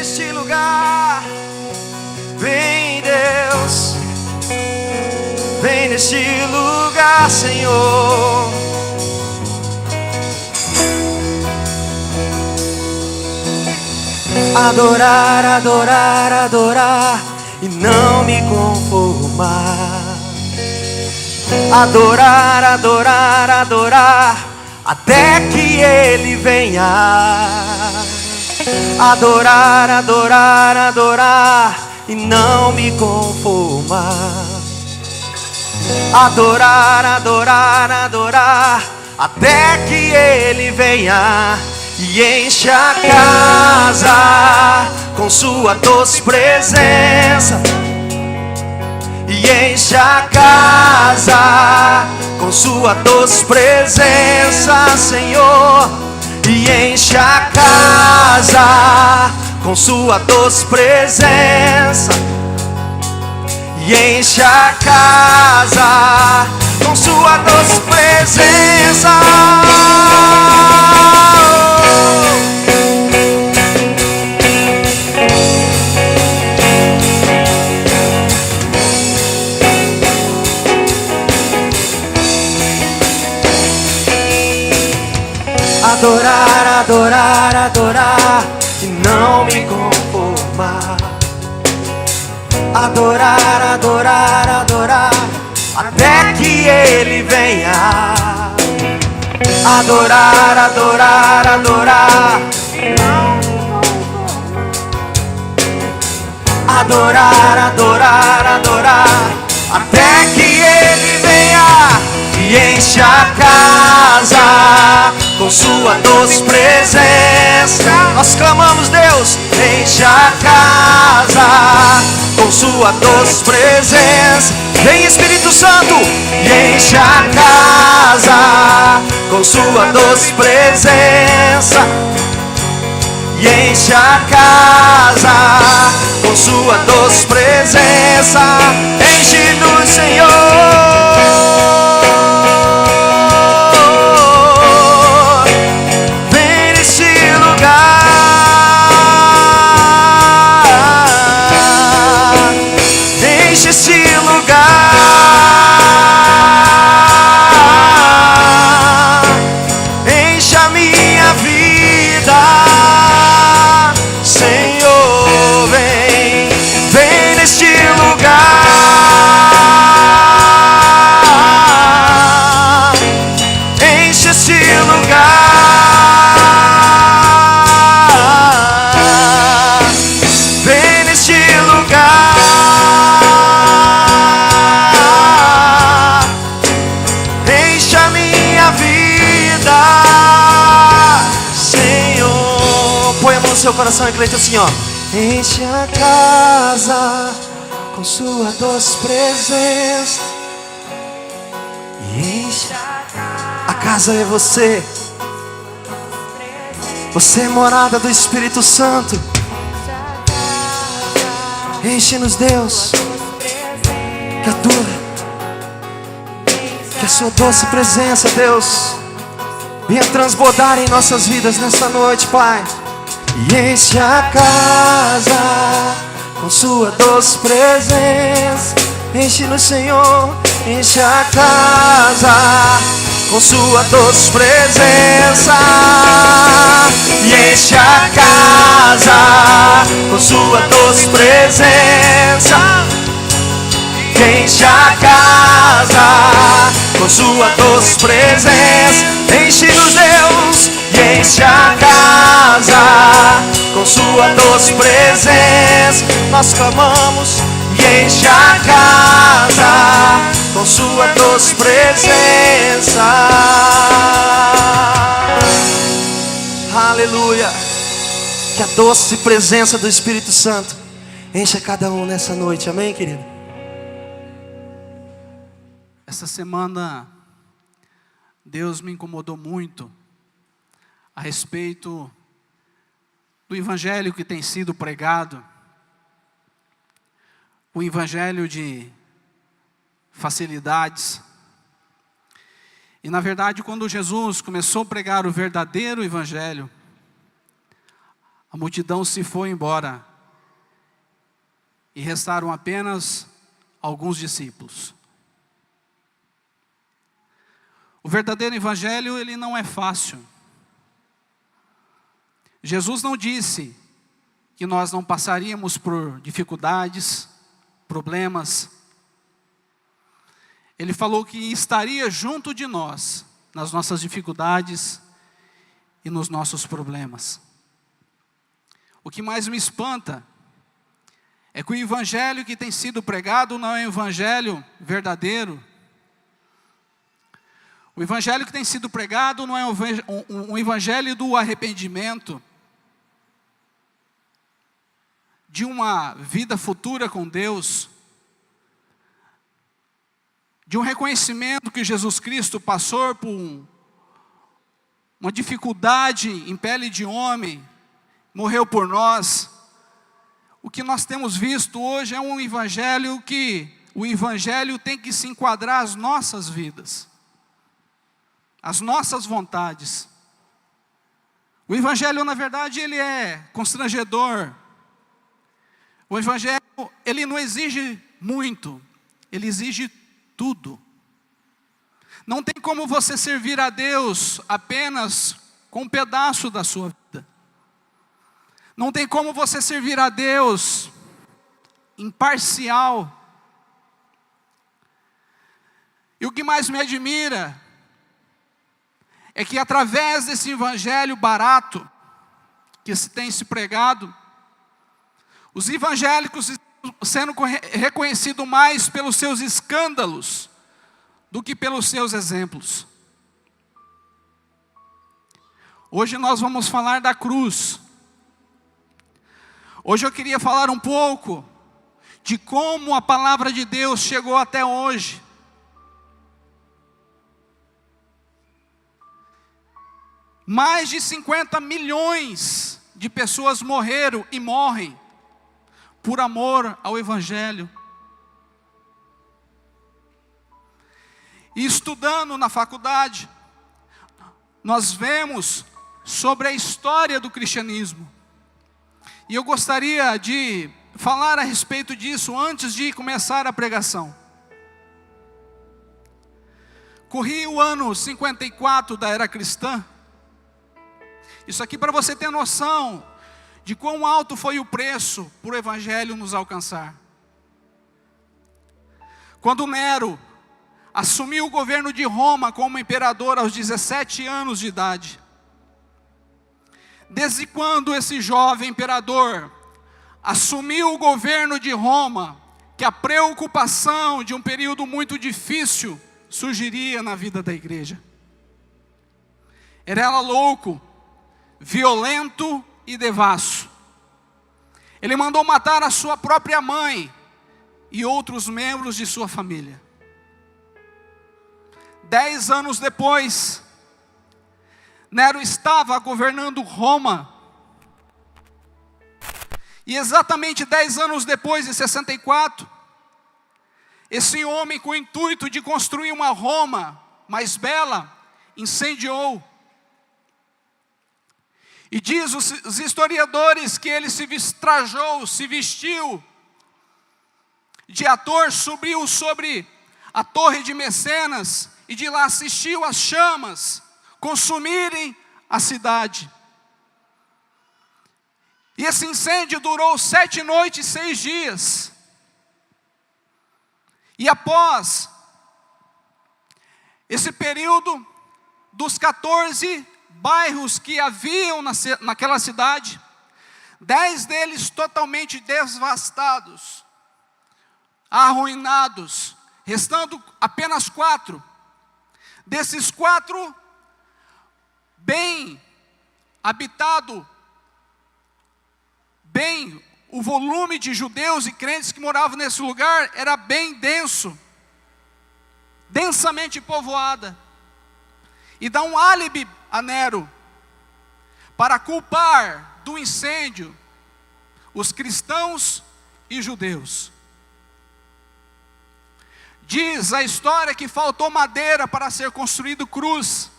neste lugar. Vem, Deus, vem neste lugar, Senhor. Adorar, adorar, adorar e não me conformar. Adorar, adorar, adorar até que Ele venha. Adorar, adorar, adorar e não me conformar. Adorar, adorar, adorar até que Ele venha e enche a casa com sua doce presença. E enche a casa com sua doce presença, Senhor. E enche a casa com sua doce presença. E enche a casa com sua doce presença. Adorar, adorar, adorar e não me conformar. Adorar, adorar, adorar até que Ele venha. Adorar, adorar, adorar. Adorar, adorar, adorar até que Ele venha e enche a casa com sua doce presença. Nós clamamos, Deus, enche a casa com sua doce presença. Vem, Espírito Santo, e enche a casa com sua doce presença. E enche a casa com sua doce presença. Enche-nos, Senhor. Seu coração, igreja, assim, ó. Enche a casa com sua doce presença. E enche a casa é você. Você é morada do Espírito Santo. Enche-nos, Deus. Que a sua doce presença, Deus, venha transbordar em nossas vidas nessa noite, Pai. E enche a casa com sua doce presença. Enche-nos, Senhor. Enche a casa com sua doce presença. E enche a casa com sua doce presença. E enche a casa com sua doce presença. Enche-nos, Deus. E enche a casa com sua doce presença. Nós clamamos. E enche a casa com sua doce presença. Aleluia. Que a doce presença do Espírito Santo encha cada um nessa noite. Amém, querido? Essa semana Deus me incomodou muito a respeito do evangelho que tem sido pregado, o evangelho de facilidades. E na verdade, quando Jesus começou a pregar o verdadeiro evangelho, a multidão se foi embora e restaram apenas alguns discípulos. O verdadeiro evangelho, ele não é fácil. Jesus não disse que nós não passaríamos por dificuldades, problemas. Ele falou que estaria junto de nós, nas nossas dificuldades e nos nossos problemas. O que mais me espanta é que o evangelho que tem sido pregado não é um evangelho verdadeiro. O evangelho que tem sido pregado não é um evangelho do arrependimento, de uma vida futura com Deus, de um reconhecimento que Jesus Cristo passou por uma dificuldade em pele de homem, morreu por nós. O que nós temos visto hoje é um evangelho que, o evangelho tem que se enquadrar às nossas vidas, às nossas vontades. O evangelho, na verdade, ele é constrangedor. O evangelho, ele não exige muito, ele exige tudo. Não tem como você servir a Deus apenas com um pedaço da sua vida. Não tem como você servir a Deus imparcial. E o que mais me admira é que através desse evangelho barato que se tem se pregado, os evangélicos estão sendo reconhecidos mais pelos seus escândalos do que pelos seus exemplos. Hoje nós vamos falar da cruz. Hoje eu queria falar um pouco de como a palavra de Deus chegou até hoje. Mais de 50 milhões de pessoas morreram e morrem por amor ao evangelho. E estudando na faculdade, nós vemos sobre a história do cristianismo. E eu gostaria de falar a respeito disso antes de começar a pregação. Corri o ano 54 da era cristã. Isso aqui para você ter noção de quão alto foi o preço por o evangelho nos alcançar. Quando Nero assumiu o governo de Roma como imperador aos 17 anos de idade. Desde quando esse jovem imperador assumiu o governo de Roma, que a preocupação de um período muito difícil surgiria na vida da igreja. Era louco, violento e devasso. Ele mandou matar a sua própria mãe e outros membros de sua família. 10 anos depois, Nero estava governando Roma. E exatamente 10 anos depois, em 64, esse homem, com o intuito de construir uma Roma mais bela, incendiou. E diz os historiadores que ele se vestiu de ator, subiu sobre a torre de Mecenas e de lá assistiu as chamas consumirem a cidade. E esse incêndio durou 7 noites e 6 dias. E após esse período, dos 14 bairros que haviam naquela cidade, 10 deles totalmente devastados, arruinados, restando apenas 4. Desses 4, bem habitado, bem, o volume de judeus e crentes que moravam nesse lugar era bem denso, densamente povoada. E dá um álibi a Nero para culpar do incêndio os cristãos e judeus. Diz a história que faltou madeira para ser construído cruz,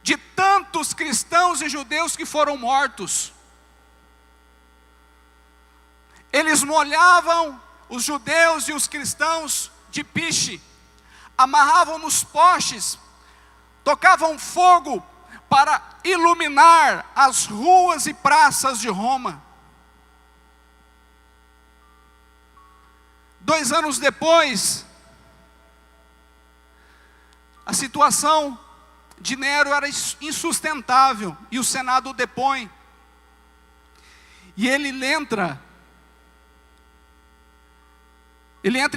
de tantos cristãos e judeus que foram mortos Eles molhavam os judeus e os cristãos de piche, amarravam nos postes, tocavam fogo para iluminar as ruas e praças de Roma. 2 anos depois, a situação de Nero era insustentável e o Senado o depõe. E ele entra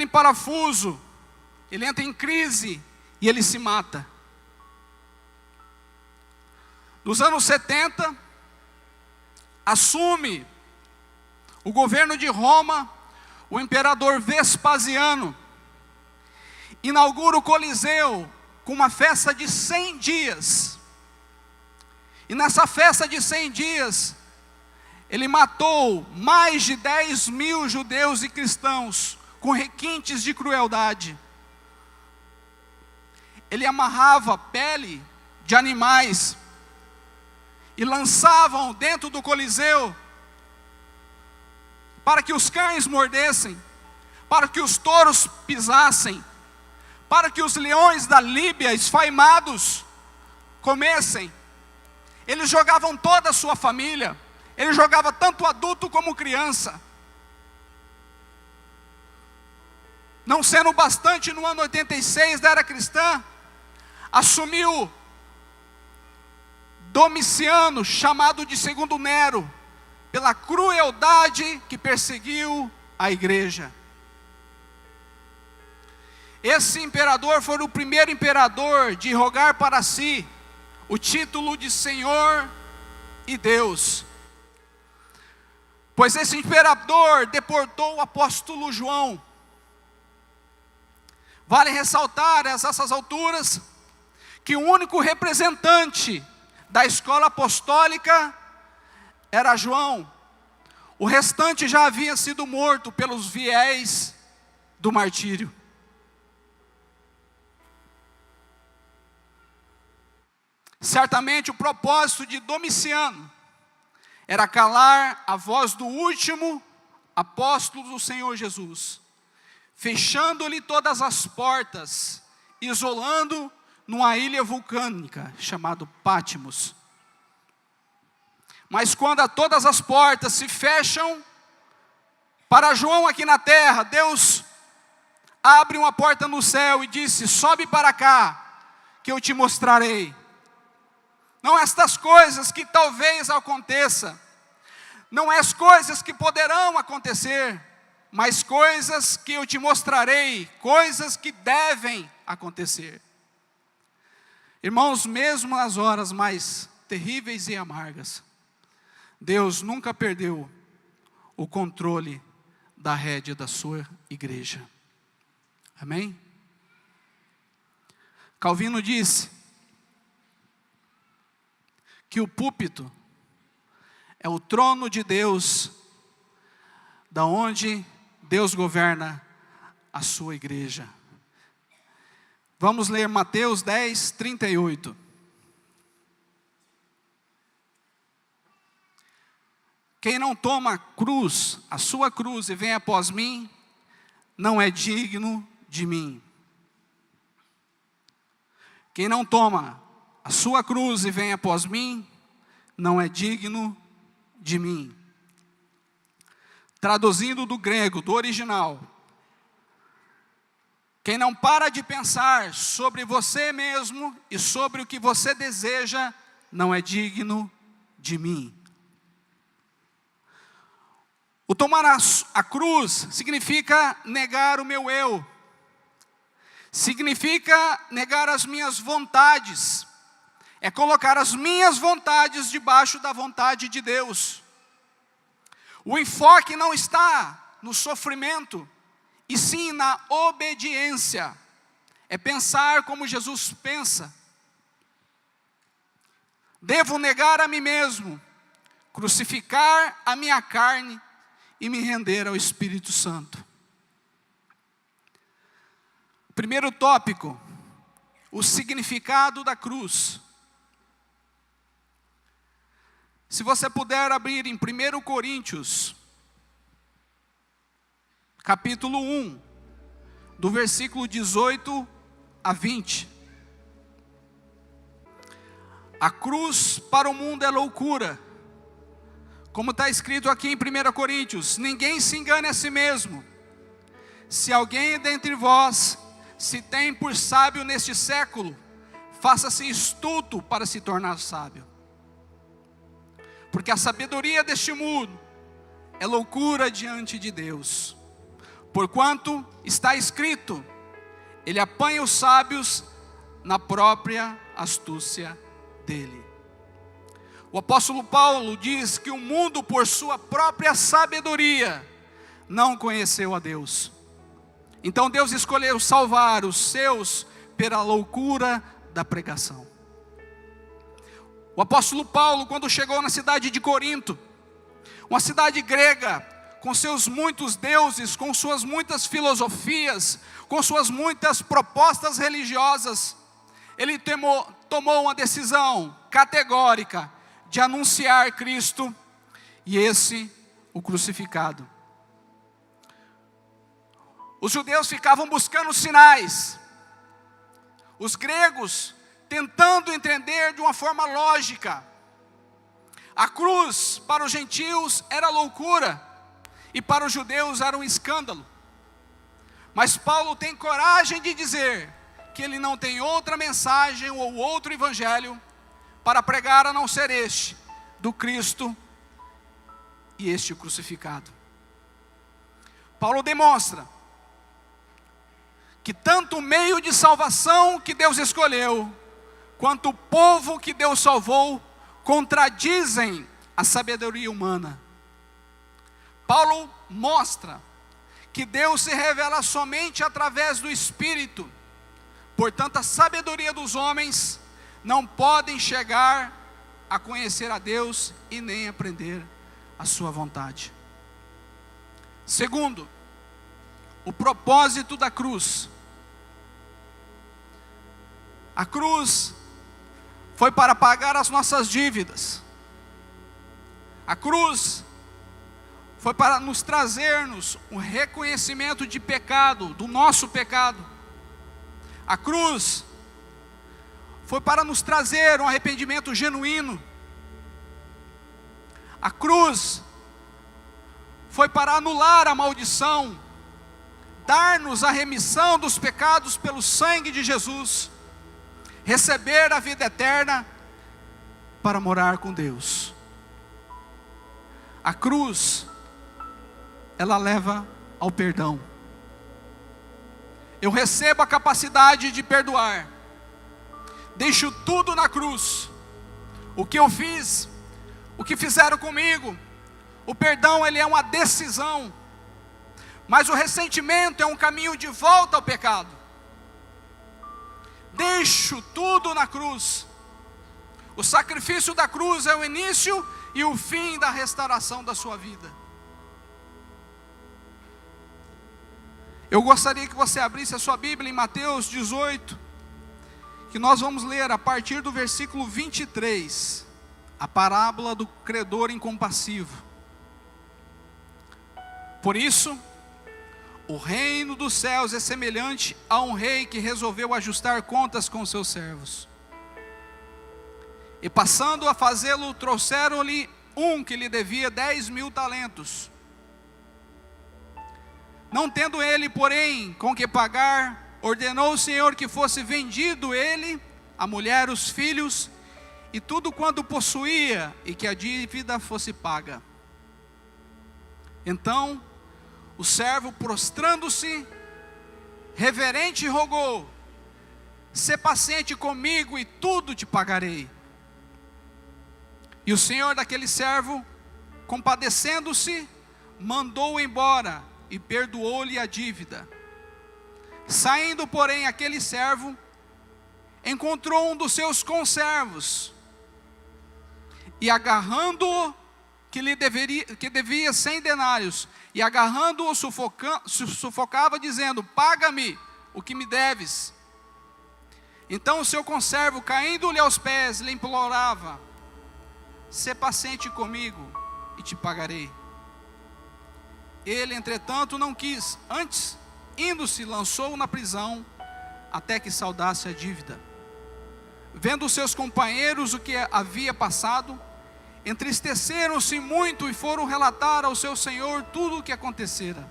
em parafuso, ele entra em crise e ele se mata. Nos anos 70, assume o governo de Roma o imperador Vespasiano. Inaugura o Coliseu com uma festa de 100 dias. E nessa festa de 100 dias, ele matou mais de 10.000 judeus e cristãos com requintes de crueldade. Ele amarrava pele de animais e lançavam dentro do Coliseu para que os cães mordessem, para que os touros pisassem, para que os leões da Líbia esfaimados comessem. Eles jogavam toda a sua família, ele jogava tanto adulto como criança. Não sendo bastante, no ano 86 da era cristã, assumiu Domiciano, chamado de Segundo Nero, pela crueldade que perseguiu a igreja. Esse imperador foi o primeiro imperador de rogar para si o título de Senhor e Deus. Pois esse imperador deportou o apóstolo João. Vale ressaltar a essas alturas que o único representante da escola apostólica era João. O restante já havia sido morto pelos fiéis do martírio. Certamente o propósito de Domiciano era calar a voz do último apóstolo do Senhor Jesus, fechando-lhe todas as portas, isolando numa ilha vulcânica chamada Patmos. Mas quando todas as portas se fecham para João aqui na terra, Deus abre uma porta no céu e disse: sobe para cá, que eu te mostrarei. Não estas coisas que talvez aconteça, não as coisas que poderão acontecer, mas coisas que eu te mostrarei, coisas que devem acontecer. Irmãos, mesmo nas horas mais terríveis e amargas, Deus nunca perdeu o controle da rédea da sua igreja. Amém? Calvino disse que o púlpito é o trono de Deus, da onde Deus governa a sua igreja. Vamos ler Mateus 10, 38. Quem não toma cruz, a sua cruz, e vem após mim, não é digno de mim. Quem não toma a sua cruz e vem após mim, não é digno de mim. Traduzindo do grego, do original: quem não para de pensar sobre você mesmo e sobre o que você deseja, não é digno de mim. O tomar a cruz significa negar o meu eu, significa negar as minhas vontades, é colocar as minhas vontades debaixo da vontade de Deus. O enfoque não está no sofrimento, e sim na obediência. É pensar como Jesus pensa. Devo negar a mim mesmo, crucificar a minha carne e me render ao Espírito Santo. Primeiro tópico: o significado da cruz. Se você puder abrir em 1 Coríntios, capítulo 1, do versículo 18 a 20. A cruz para o mundo é loucura. Como está escrito aqui em 1 Coríntios, ninguém se engane a si mesmo. Se alguém dentre vós se tem por sábio neste século, faça-se estulto para se tornar sábio. Porque a sabedoria deste mundo é loucura diante de Deus. Porquanto está escrito, ele apanha os sábios na própria astúcia dele. O apóstolo Paulo diz que o mundo, por sua própria sabedoria, não conheceu a Deus. Então Deus escolheu salvar os seus pela loucura da pregação. O apóstolo Paulo, quando chegou na cidade de Corinto, uma cidade grega, com seus muitos deuses, com suas muitas filosofias, com suas muitas propostas religiosas, ele tomou uma decisão categórica de anunciar Cristo, e esse, o crucificado. Os judeus ficavam buscando sinais, os gregos tentando entender de uma forma lógica. A cruz para os gentios era loucura, e para os judeus era um escândalo. Mas Paulo tem coragem de dizer que ele não tem outra mensagem ou outro evangelho para pregar a não ser este, do Cristo e este crucificado. Paulo demonstra que tanto o meio de salvação que Deus escolheu, quanto o povo que Deus salvou, contradizem a sabedoria humana. Paulo mostra que Deus se revela somente através do Espírito. Portanto, a sabedoria dos homens não podem chegar a conhecer a Deus e nem aprender a sua vontade. Segundo, o propósito da cruz. A cruz foi para pagar as nossas dívidas. A cruz foi para nos trazermos um reconhecimento de pecado, do nosso pecado. A cruz foi para nos trazer um arrependimento genuíno. A cruz foi para anular a maldição, dar-nos a remissão dos pecados pelo sangue de Jesus, receber a vida eterna para morar com Deus. A cruz, ela leva ao perdão. Eu recebo a capacidade de perdoar. Deixo tudo na cruz. O que eu fiz, o que fizeram comigo. O perdão, ele é uma decisão. Mas o ressentimento é um caminho de volta ao pecado. Deixo tudo na cruz. O sacrifício da cruz é o início e o fim da restauração da sua vida. Eu gostaria que você abrisse a sua Bíblia em Mateus 18, que nós vamos ler a partir do versículo 23, a parábola do credor incompassivo. Por isso, o reino dos céus é semelhante a um rei que resolveu ajustar contas com seus servos. E passando a fazê-lo, trouxeram-lhe um que lhe devia 10.000 talentos. Não tendo ele, porém, com que pagar, ordenou o Senhor que fosse vendido ele, a mulher, os filhos, e tudo quanto possuía, e que a dívida fosse paga. Então, o servo, prostrando-se, reverente, rogou: sê paciente comigo e tudo te pagarei. E o senhor daquele servo, compadecendo-se, mandou-o embora e perdoou-lhe a dívida. Saindo, porém, aquele servo, encontrou um dos seus conservos, e agarrando-o, que devia 100 denários, e agarrando-o, sufocava, dizendo: paga-me o que me deves. Então o seu conservo, caindo-lhe aos pés, lhe implorava: sê paciente comigo e te pagarei. Ele, entretanto, não quis. Antes, indo-se, lançou-o na prisão, até que saldasse a dívida. Vendo os seus companheiros o que havia passado, entristeceram-se muito e foram relatar ao seu senhor tudo o que acontecera.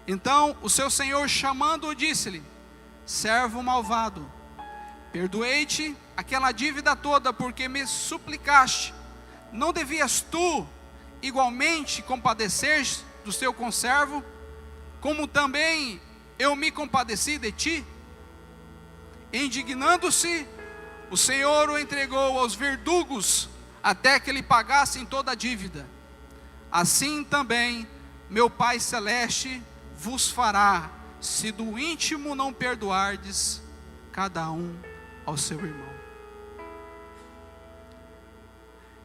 Então o seu senhor, chamando-o, disse-lhe: servo malvado, perdoei-te aquela dívida toda, porque me suplicaste. Não devias tu igualmente compadecer do seu conservo, como também eu me compadeci de ti? Indignando-se, o Senhor o entregou aos verdugos, até que lhe pagassem toda a dívida. Assim também meu Pai Celeste vos fará, se do íntimo não perdoardes cada um ao seu irmão.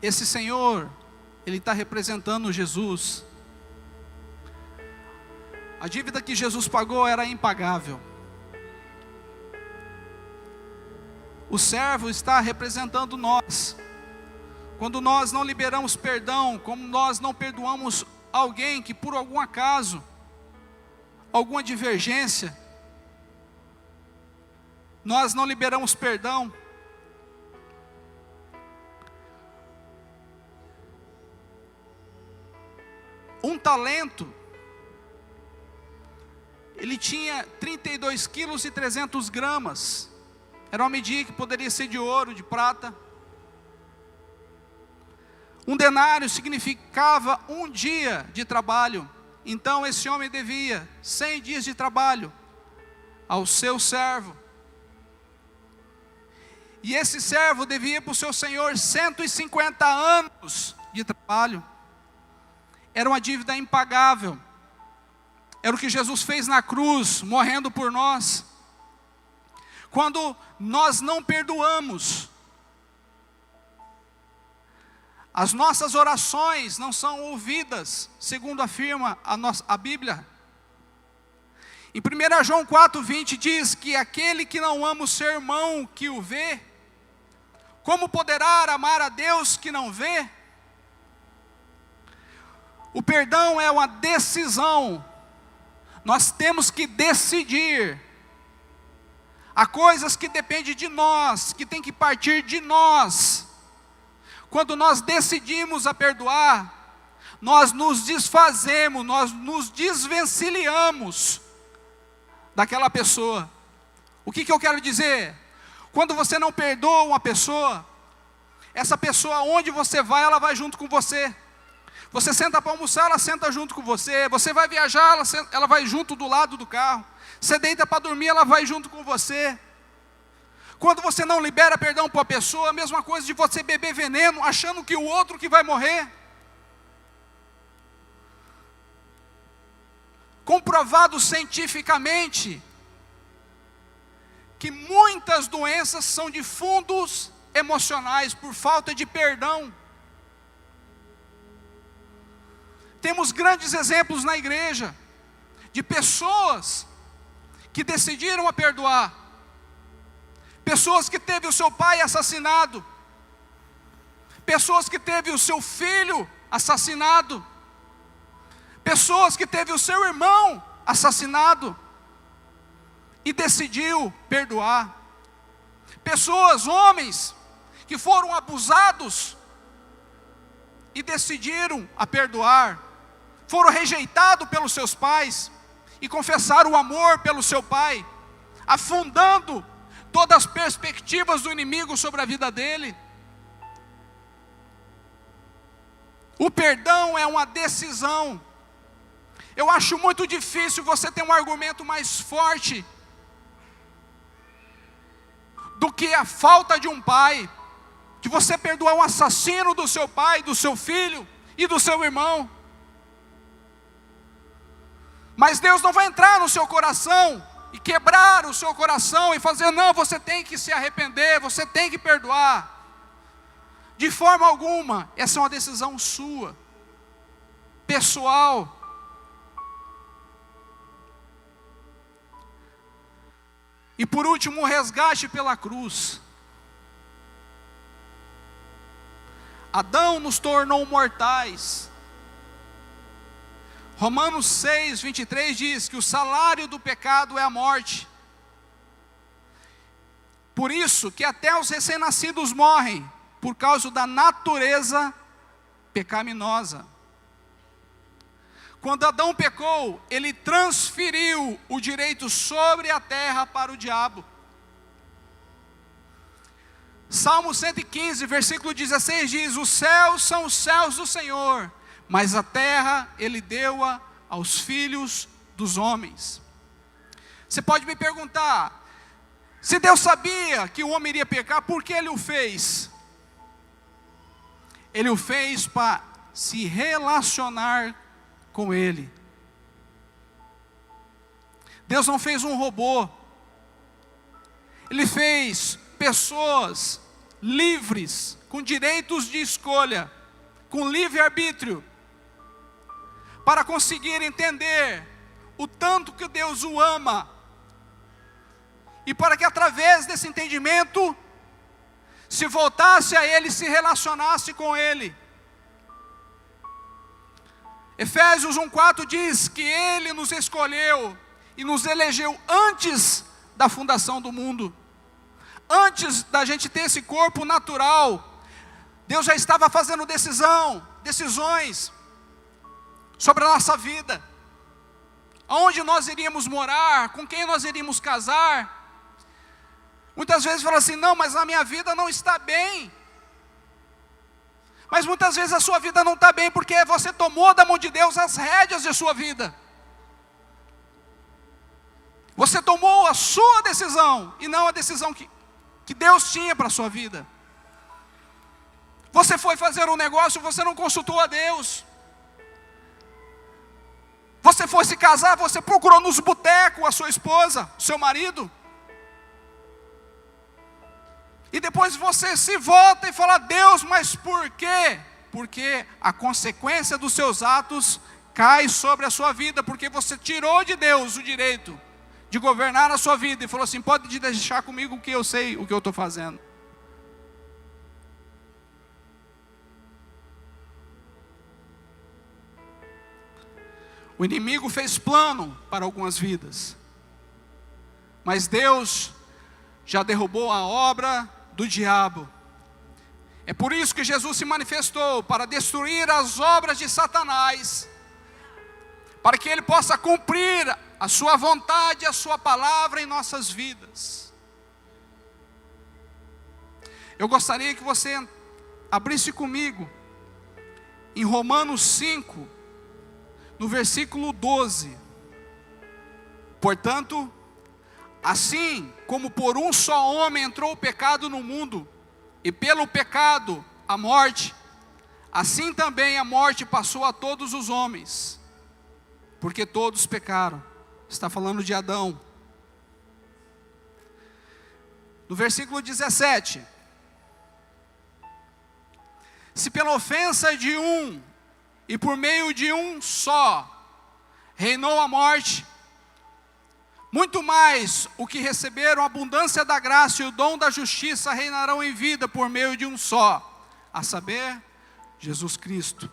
Esse Senhor, Ele está representando Jesus. A dívida que Jesus pagou era impagável. O servo está representando nós. Quando nós não liberamos perdão, como nós não perdoamos alguém que por algum acaso, alguma divergência, nós não liberamos perdão. Um talento, ele tinha 32 quilos e 300 gramas. Era uma medida que poderia ser de ouro, de prata. Um denário significava um dia de trabalho. Então esse homem devia 100 dias de trabalho ao seu servo. E esse servo devia para o seu senhor 150 anos de trabalho. Era uma dívida impagável. Era o que Jesus fez na cruz, morrendo por nós. Quando nós não perdoamos, as nossas orações não são ouvidas, segundo afirma a Bíblia. Em 1 João 4,20 diz que aquele que não ama o seu irmão que o vê, como poderá amar a Deus que não vê? O perdão é uma decisão. Nós temos que decidir. Há coisas que dependem de nós, que tem que partir de nós. Quando nós decidimos a perdoar, nós nos desfazemos, nós nos desvencilhamos daquela pessoa. O que eu quero dizer? Quando você não perdoa uma pessoa, essa pessoa, onde você vai, ela vai junto com você. Você senta para almoçar, ela senta junto com você. Você vai viajar, ela vai junto do lado do carro. Você deita para dormir, ela vai junto com você. Quando você não libera perdão para a pessoa, a mesma coisa de você beber veneno, achando que o outro que vai morrer. Comprovado cientificamente que muitas doenças são de fundos emocionais por falta de perdão. Temos grandes exemplos na igreja de pessoas que decidiram a perdoar. Pessoas que teve o seu pai assassinado. Pessoas que teve o seu filho assassinado. Pessoas que teve o seu irmão assassinado e decidiu perdoar. Pessoas, homens, que foram abusados e decidiram a perdoar. Foram rejeitados pelos seus pais e confessaram o amor pelo seu pai, afundando todas as perspectivas do inimigo sobre a vida dele. O perdão é uma decisão. Eu acho muito difícil você ter um argumento mais forte do que a falta de um pai, de você perdoar um assassino do seu pai, do seu filho e do seu irmão. Mas Deus não vai entrar no seu coração e quebrar o seu coração e fazer, não, você tem que se arrepender, você tem que perdoar. De forma alguma. Essa é uma decisão sua, pessoal. E por último, o resgate pela cruz. Adão nos tornou mortais. Romanos 6, 23 diz que o salário do pecado é a morte. Por isso que até os recém-nascidos morrem, por causa da natureza pecaminosa. Quando Adão pecou, ele transferiu o direito sobre a terra para o diabo. Salmo 115, versículo 16 diz: os céus são os céus do Senhor, mas a terra Ele deu-a aos filhos dos homens. Você pode me perguntar, se Deus sabia que o homem iria pecar, por que Ele o fez? Ele o fez para se relacionar com Ele. Deus não fez um robô. Ele fez pessoas livres, com direitos de escolha, com livre-arbítrio, para conseguir entender o tanto que Deus o ama, e para que através desse entendimento, se voltasse a Ele, se relacionasse com Ele. Efésios 1,4 diz que Ele nos escolheu e nos elegeu antes da fundação do mundo. Antes da gente ter esse corpo natural, Deus já estava fazendo decisões sobre a nossa vida. Aonde nós iríamos morar, com quem nós iríamos casar. Muitas vezes fala assim, não, mas a minha vida não está bem. Mas muitas vezes a sua vida não está bem, porque você tomou da mão de Deus as rédeas de sua vida. Você tomou a sua decisão, e não a decisão que Deus tinha para a sua vida. Você foi fazer um negócio, você não consultou a Deus. Você foi se casar, você procurou nos botecos a sua esposa, o seu marido. E depois você se volta e fala, Deus, mas por quê? Porque a consequência dos seus atos cai sobre a sua vida, porque você tirou de Deus o direito de governar a sua vida, e falou assim, pode deixar comigo que eu sei o que eu estou fazendo. O inimigo fez plano para algumas vidas, mas Deus já derrubou a obra do diabo. É por isso que Jesus se manifestou, para destruir as obras de Satanás, para que ele possa cumprir a sua vontade, a sua palavra em nossas vidas. Eu gostaria que você abrisse comigo em Romanos 5, no versículo 12. Portanto, assim como por um só homem entrou o pecado no mundo, e pelo pecado a morte, assim também a morte passou a todos os homens, porque todos pecaram. Está falando de Adão. No versículo 17: se pela ofensa de um, e por meio de um só, reinou a morte, muito mais o que receberam a abundância da graça e o dom da justiça reinarão em vida por meio de um só, a saber, Jesus Cristo.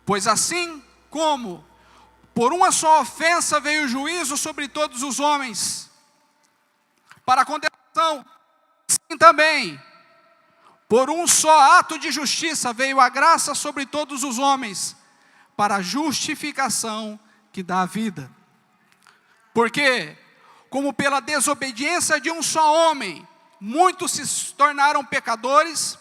Pois assim como por uma só ofensa veio o juízo sobre todos os homens, para a condenação, assim também, por um só ato de justiça veio a graça sobre todos os homens, para a justificação que dá a vida. Porque, como pela desobediência de um só homem, muitos se tornaram pecadores,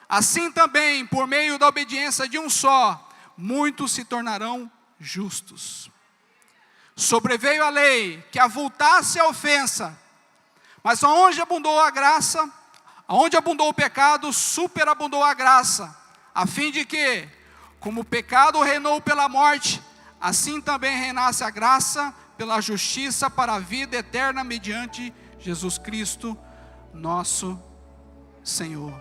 assim também, por meio da obediência de um só, muitos se tornarão justos. Sobreveio a lei que avultasse a ofensa, mas onde abundou a graça, onde abundou o pecado, superabundou a graça, a fim de que, como o pecado reinou pela morte, assim também reinasse a graça pela justiça para a vida eterna mediante Jesus Cristo, nosso Senhor.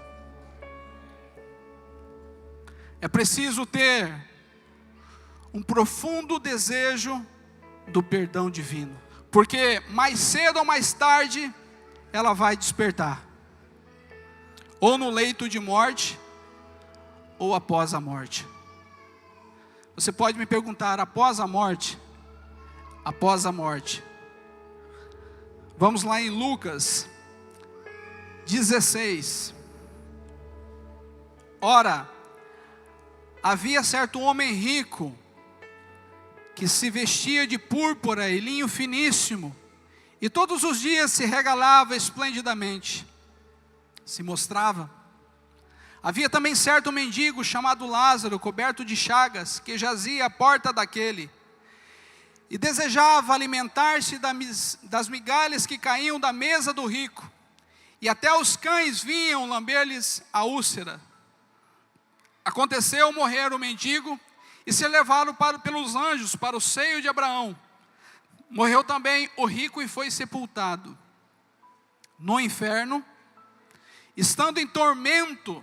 É preciso ter um profundo desejo do perdão divino, porque mais cedo ou mais tarde ela vai despertar, ou no leito de morte, ou após a morte. Você pode me perguntar, após a morte? Após a morte. Vamos lá em Lucas 16. Ora, havia certo homem rico, que se vestia de púrpura e linho finíssimo, e todos os dias se regalava esplendidamente, se mostrava. Havia também certo mendigo chamado Lázaro, coberto de chagas, que jazia à porta daquele, e desejava alimentar-se das migalhas que caíam da mesa do rico, e até os cães vinham lamber-lhes a úlcera. Aconteceu morrer o mendigo, e ser levado pelos anjos para o seio de Abraão. Morreu também o rico e foi sepultado. No inferno, estando em tormento,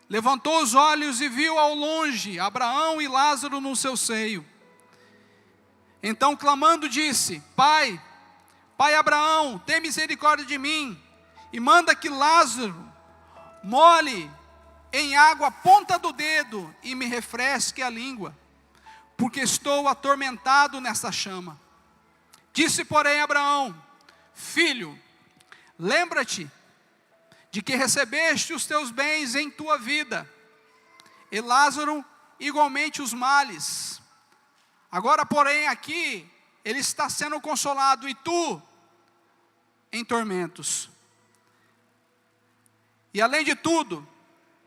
levantou os olhos e viu ao longe Abraão e Lázaro no seu seio. Então, clamando, disse: Pai Abraão, tem misericórdia de mim, e manda que Lázaro molhe em água a ponta do dedo e me refresque a língua, porque estou atormentado nessa chama. Disse, porém, Abraão: Filho, lembra-te de que recebeste os teus bens em tua vida, e Lázaro igualmente os males. Agora, porém, aqui ele está sendo consolado, e tu em tormentos. E além de tudo,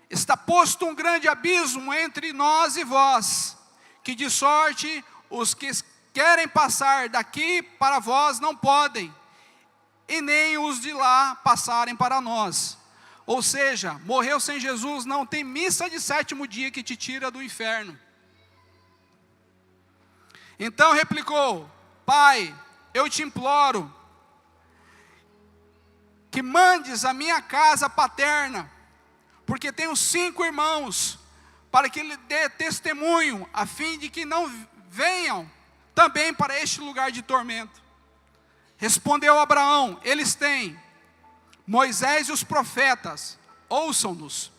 está posto um grande abismo entre nós e vós, que de sorte os que querem passar daqui para vós não podem, e nem os de lá passarem para nós. Ou seja, morreu sem Jesus, não tem missa de sétimo dia que te tira do inferno. Então replicou: Pai, eu te imploro, que mandes a minha casa paterna, porque tenho 5 irmãos, para que lhe dê testemunho, a fim de que não venham também para este lugar de tormento. Respondeu Abraão: eles têm Moisés e os profetas, ouçam-nos.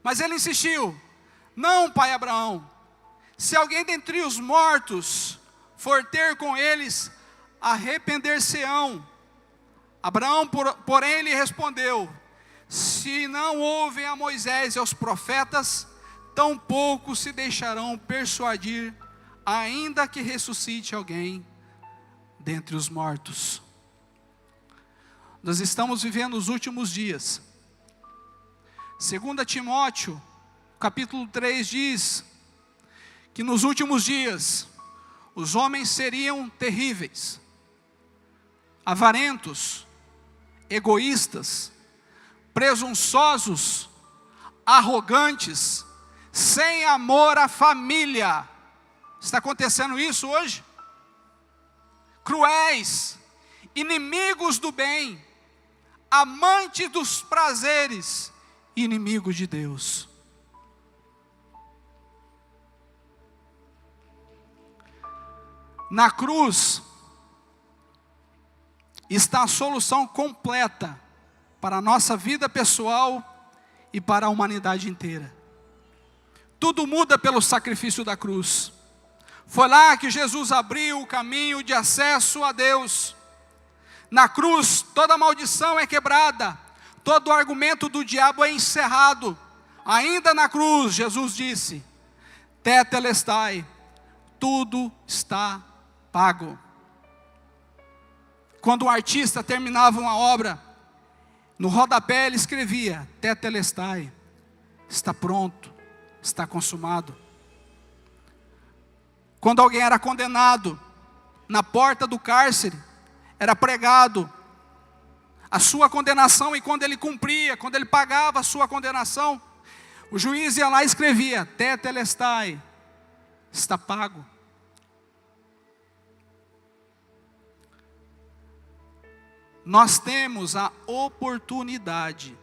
Mas ele insistiu: não, pai Abraão, se alguém dentre os mortos for ter com eles, arrepender-se-ão. Abraão, porém, lhe respondeu: se não ouvem a Moisés e aos profetas, tampouco se deixarão persuadir, ainda que ressuscite alguém dentre os mortos. Nós estamos vivendo os últimos dias. 2 Timóteo, capítulo 3 diz que nos últimos dias os homens seriam terríveis, avarentos, egoístas, presunçosos, arrogantes, sem amor à família. Está acontecendo isso hoje? Cruéis, inimigos do bem, amantes dos prazeres, inimigos de Deus. Na cruz está a solução completa para a nossa vida pessoal e para a humanidade inteira. Tudo muda pelo sacrifício da cruz. Foi lá que Jesus abriu o caminho de acesso a Deus. Na cruz, toda maldição é quebrada, todo argumento do diabo é encerrado. Ainda na cruz, Jesus disse: Tetelestai, tudo está pago. Quando o artista terminava uma obra, no rodapé ele escrevia: Tetelestai, está pronto, está consumado. Quando alguém era condenado, na porta do cárcere, era pregado a sua condenação, e quando ele cumpria, quando ele pagava a sua condenação, o juiz ia lá e escrevia: Tetelestai, está pago. Nós temos a oportunidade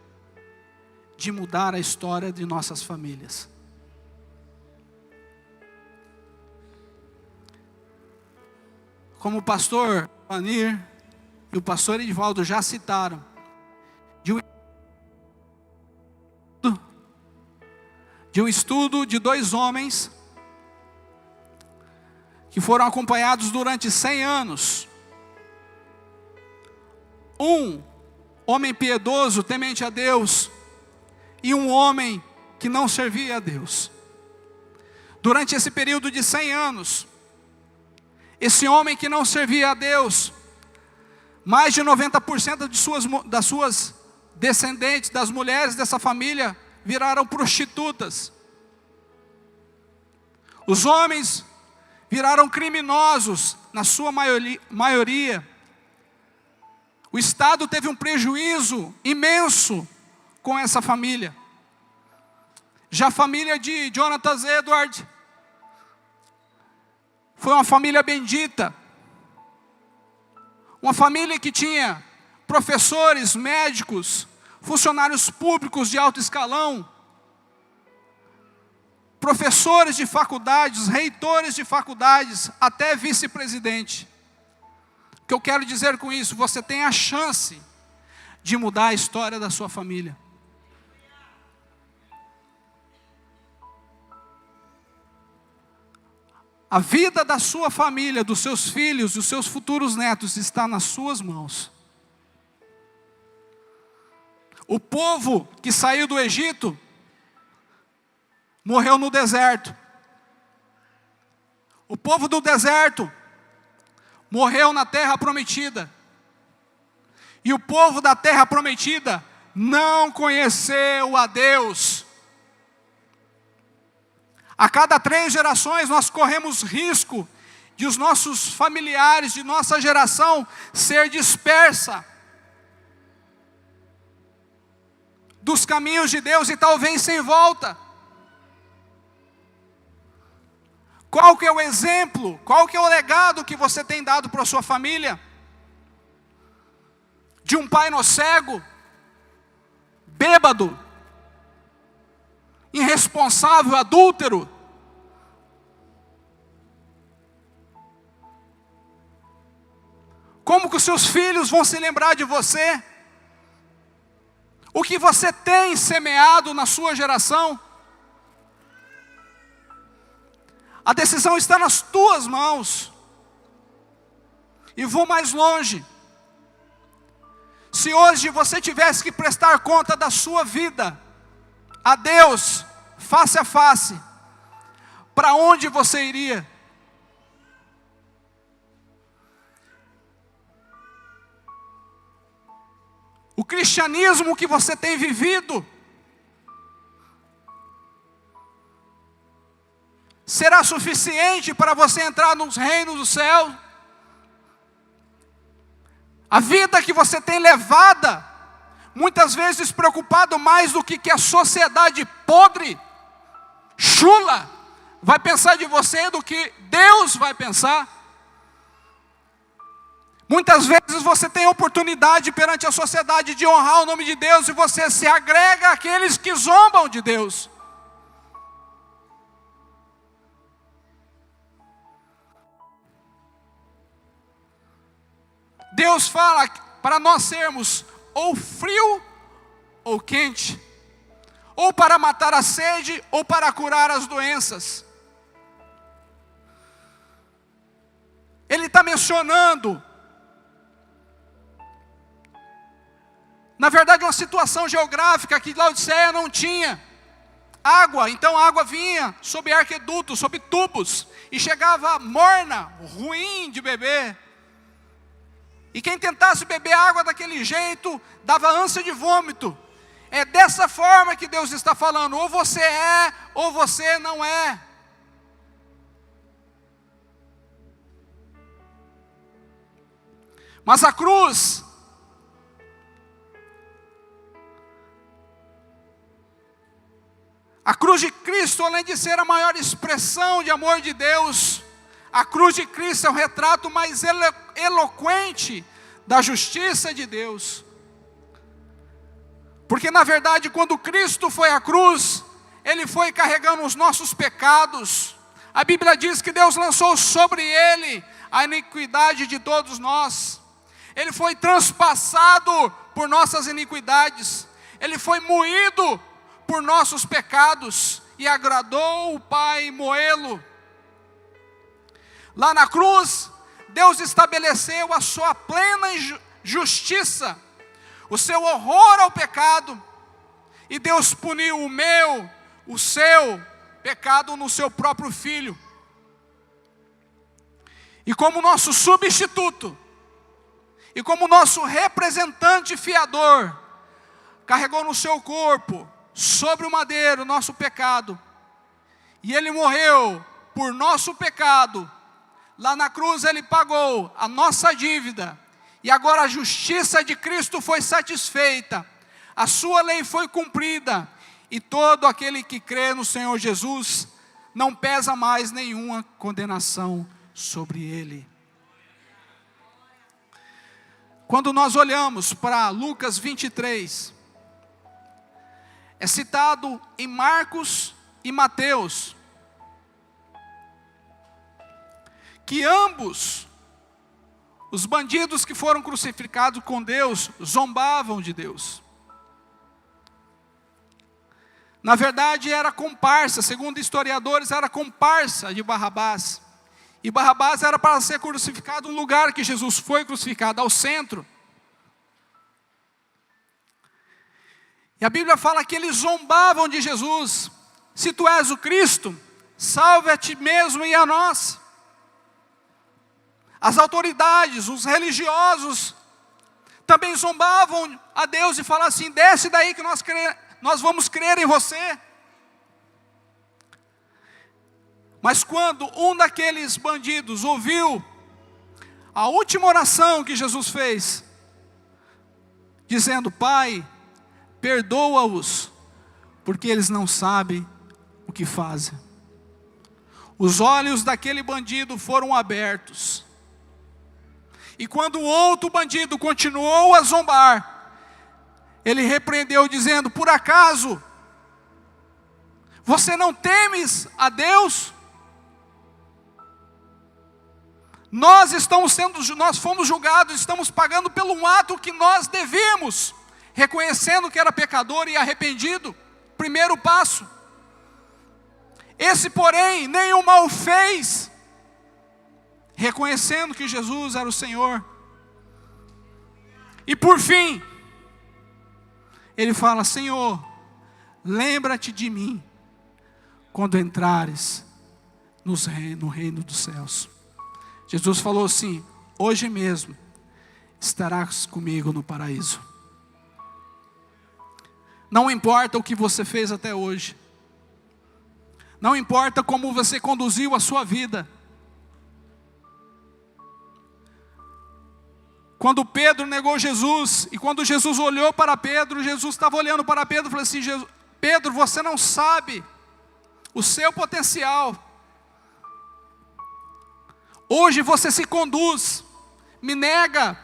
de mudar a história de nossas famílias. Como o pastor Vanir e o pastor Edivaldo já citaram, de um estudo de 2 homens que foram acompanhados durante 100 anos. Um homem piedoso, temente a Deus, e um homem que não servia a Deus. Durante esse período de 100 anos, esse homem que não servia a Deus, mais de 90% das suas descendentes, das mulheres dessa família, viraram prostitutas. Os homens viraram criminosos, na sua maioria. O Estado teve um prejuízo imenso com essa família. Já a família de Jonathan Edwards foi uma família bendita. Uma família que tinha professores, médicos, funcionários públicos de alto escalão, professores de faculdades, reitores de faculdades, até vice-presidente. O que eu quero dizer com isso? Você tem a chance de mudar a história da sua família. A vida da sua família, dos seus filhos, dos seus futuros netos está nas suas mãos. O povo que saiu do Egito morreu no deserto. O povo do deserto morreu na terra prometida. E o povo da terra prometida não conheceu a Deus. A cada 3 gerações nós corremos risco de os nossos familiares, de nossa geração, ser dispersa dos caminhos de Deus e talvez sem volta. Qual que é o exemplo, qual que é o legado que você tem dado para a sua família? De um pai cego, bêbado, irresponsável, adúltero. Como que os seus filhos vão se lembrar de você? O que você tem semeado na sua geração? A decisão está nas tuas mãos. E vou mais longe. Se hoje você tivesse que prestar conta da sua vida a Deus, face a face, para onde você iria? O cristianismo que você tem vivido será suficiente para você entrar nos reinos do céu? A vida que você tem levada, muitas vezes preocupado mais do que a sociedade podre, chula, vai pensar de você do que Deus vai pensar. Muitas vezes você tem oportunidade perante a sociedade de honrar o nome de Deus e você se agrega àqueles que zombam de Deus. Deus fala para nós sermos ou frio ou quente, ou para matar a sede ou para curar as doenças. Ele está mencionando, na verdade, uma situação geográfica que Laodiceia não tinha água, então a água vinha sob arquedutos, sob tubos, e chegava morna, ruim de beber. E quem tentasse beber água daquele jeito, dava ânsia de vômito. É dessa forma que Deus está falando, ou você é, ou você não é. Mas a cruz, de Cristo, além de ser a maior expressão de amor de Deus, a cruz de Cristo é o retrato mais eloquente da justiça de Deus. Porque na verdade, quando Cristo foi à cruz, Ele foi carregando os nossos pecados. A Bíblia diz que Deus lançou sobre Ele a iniquidade de todos nós. Ele foi transpassado por nossas iniquidades. Ele foi moído por nossos pecados. E agradou o Pai moê-lo. Lá na cruz, Deus estabeleceu a sua plena justiça, o seu horror ao pecado, e Deus puniu o meu, o seu pecado no seu próprio Filho. E como nosso substituto, e como nosso representante fiador, carregou no seu corpo, sobre o madeiro, nosso pecado, e Ele morreu por nosso pecado. Lá na cruz Ele pagou a nossa dívida, e agora a justiça de Cristo foi satisfeita, a sua lei foi cumprida, e todo aquele que crê no Senhor Jesus, não pesa mais nenhuma condenação sobre ele. Quando nós olhamos para Lucas 23, é citado em Marcos e Mateus, que ambos, os bandidos que foram crucificados com Deus, zombavam de Deus. Na verdade era comparsa, segundo historiadores, era comparsa de Barrabás. E Barrabás era para ser crucificado no lugar que Jesus foi crucificado, ao centro. E a Bíblia fala que eles zombavam de Jesus. Se tu és o Cristo, salve a ti mesmo e a nós. As autoridades, os religiosos, também zombavam a Deus e falavam assim: desce daí que nós vamos crer em você. Mas quando um daqueles bandidos ouviu a última oração que Jesus fez, dizendo: Pai, perdoa-os, porque eles não sabem o que fazem. Os olhos daquele bandido foram abertos. E quando o outro bandido continuou a zombar, ele repreendeu dizendo: por acaso você não temes a Deus? Nós fomos julgados, estamos pagando pelo um ato que nós devíamos, reconhecendo que era pecador e arrependido. Primeiro passo. Esse, porém, nenhum mal fez, reconhecendo que Jesus era o Senhor. E por fim, ele fala: Senhor, lembra-te de mim quando entrares no reino dos céus. Jesus falou assim: hoje mesmo estarás comigo no paraíso. Não importa o que você fez até hoje, não importa como você conduziu a sua vida. Quando Pedro negou Jesus, e quando Jesus olhou para Pedro, Jesus estava olhando para Pedro e falou assim: Pedro, você não sabe o seu potencial. Hoje você se conduz, me nega,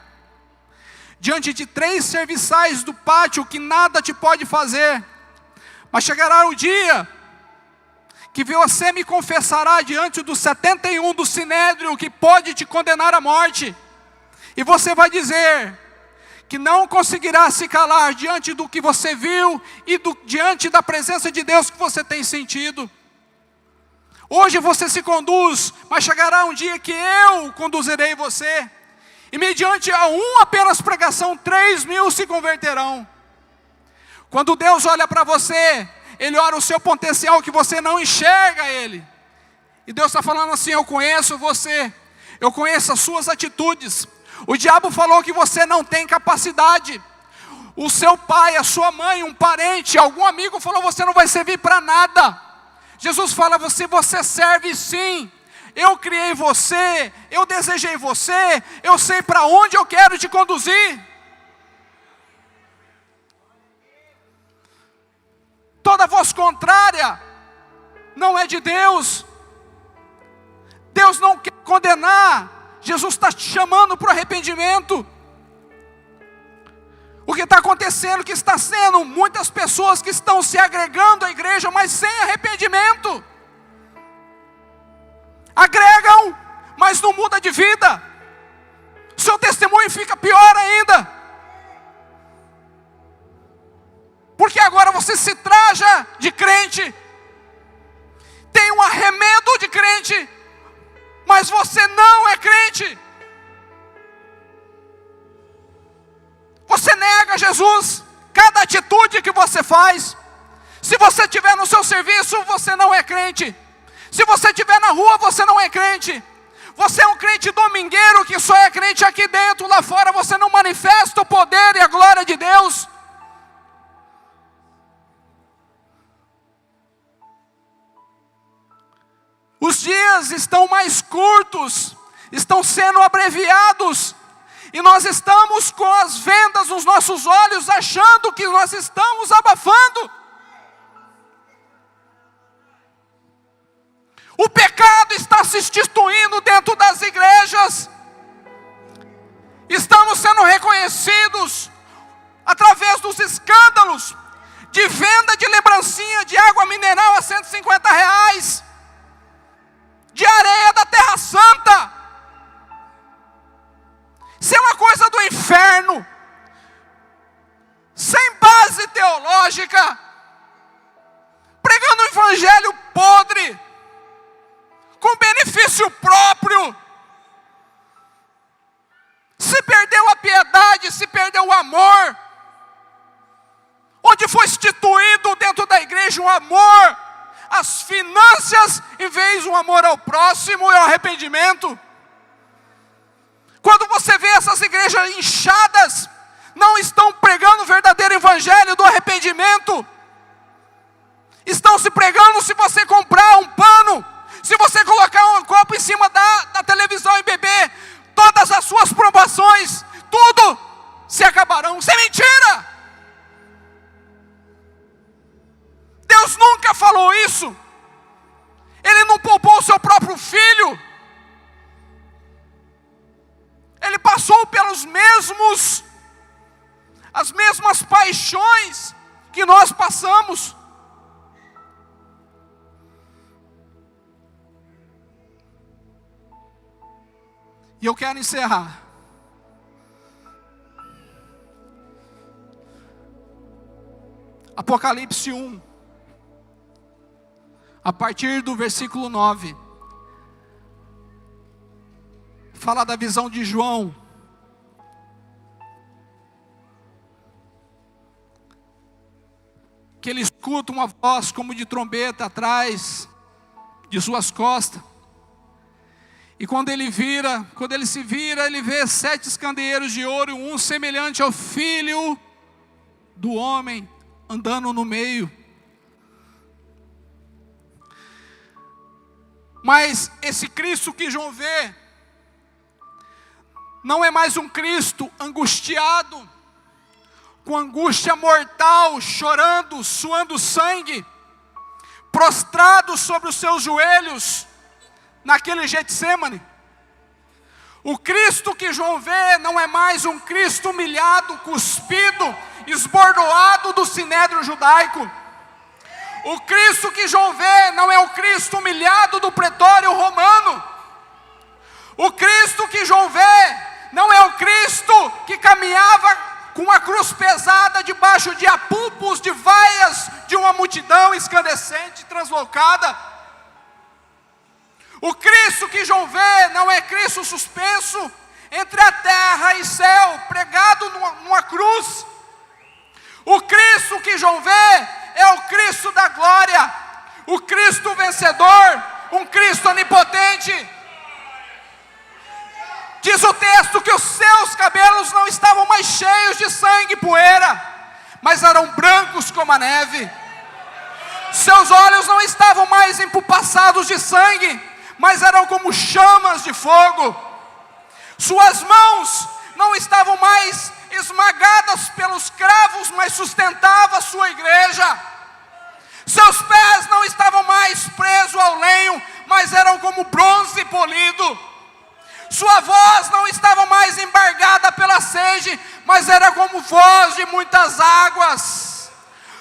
diante de 3 serviçais do pátio que nada te pode fazer. Mas chegará o dia que você me confessará diante dos 71 do Sinédrio, que pode te condenar à morte. E você vai dizer que não conseguirá se calar diante do que você viu e diante da presença de Deus que você tem sentido. Hoje você se conduz, mas chegará um dia que eu conduzirei você. E mediante a uma apenas pregação, 3.000 se converterão. Quando Deus olha para você, Ele olha o seu potencial que você não enxerga Ele. E Deus está falando assim: eu conheço você, eu conheço as suas atitudes. O diabo falou que você não tem capacidade. O seu pai, a sua mãe, um parente, algum amigo falou: você não vai servir para nada. Jesus fala: você serve sim. Eu criei você, eu desejei você, eu sei para onde eu quero te conduzir. Toda voz contrária não é de Deus. Deus não quer condenar. Jesus está te chamando para o arrependimento. O que está acontecendo, que está sendo muitas pessoas que estão se agregando à igreja, mas sem arrependimento. Agregam, mas não muda de vida. Seu testemunho fica pior ainda. Porque agora você se traja de crente, tem um arremedo de crente, mas você não é crente. Você nega Jesus. Cada atitude que você faz. Se você estiver no seu serviço, você não é crente. Se você estiver na rua, você não é crente. Você é um crente domingueiro que só é crente aqui dentro. Lá fora você não manifesta o poder e a glória de Deus. Os dias estão mais curtos, estão sendo abreviados, e nós estamos com as vendas nos nossos olhos, achando que nós estamos abafando. O pecado está se instituindo dentro das igrejas. Estamos sendo reconhecidos através dos escândalos de venda de lembrancinha de água mineral a R$150, de areia da Terra Santa. Isso é uma coisa do inferno, sem base teológica, pregando um evangelho podre, com benefício próprio. Se perdeu a piedade, se perdeu o amor. Onde foi instituído dentro da igreja um amor às finanças, em vez de um amor ao próximo e ao arrependimento. Quando você vê essas igrejas inchadas, não estão pregando o verdadeiro evangelho do arrependimento. Estão se pregando se você comprar um pano, se você colocar um copo em cima da televisão e beber, todas as suas provações, tudo se acabarão. Isso é mentira! Deus nunca falou isso. Ele não poupou o seu próprio filho. Ele passou as mesmas paixões que nós passamos. E eu quero encerrar. Apocalipse 1, a partir do versículo 9, fala da visão de João. Que ele escuta uma voz como de trombeta atrás de suas costas. E quando ele se vira, ele vê 7 candeeiros de ouro, um semelhante ao Filho do Homem, andando no meio. Mas esse Cristo que João vê, não é mais um Cristo angustiado, com angústia mortal, chorando, suando sangue, prostrado sobre os seus joelhos, naquele Getsêmani. O Cristo que João vê não é mais um Cristo humilhado, cuspido, esbordoado do sinédrio judaico. O Cristo que João vê não é o Cristo humilhado do pretório romano. O Cristo que João vê não é o Cristo que caminhava com uma cruz pesada debaixo de apupos, de vaias de uma multidão escandescente, translocada. O Cristo que João vê não é Cristo suspenso entre a terra e céu, pregado numa cruz. O Cristo que João vê é o Cristo da glória, o Cristo vencedor, um Cristo onipotente. Diz o texto que os seus cabelos não estavam mais cheios de sangue e poeira, mas eram brancos como a neve. Seus olhos não estavam mais empupassados de sangue, mas eram como chamas de fogo. Suas mãos não estavam mais esmagadas pelos cravos, mas sustentava a sua igreja. Seus pés não estavam mais presos ao lenho, mas eram como bronze polido. Sua voz não estava mais embargada pela sede, mas era como voz de muitas águas.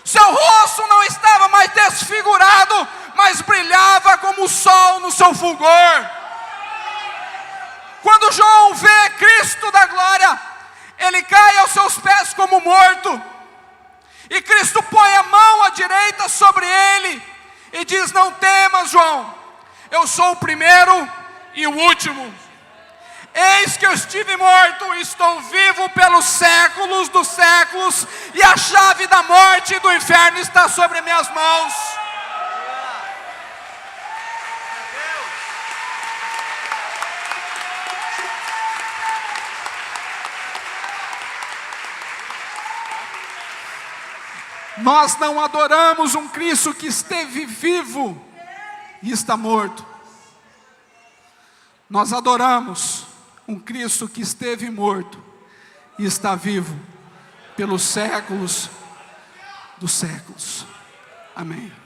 Seu rosto não estava mais desfigurado, mas brilhava como o sol no seu fulgor. Quando João vê Cristo da glória, ele cai aos seus pés como morto. E Cristo põe a mão à direita sobre ele e diz: não temas, João, eu sou o primeiro E o último: eis que eu estive morto, estou vivo pelos séculos dos séculos, e a chave da morte e do inferno está sobre minhas mãos. Nós não adoramos um Cristo que esteve vivo e está morto. Nós adoramos um Cristo que esteve morto e está vivo pelos séculos dos séculos. Amém.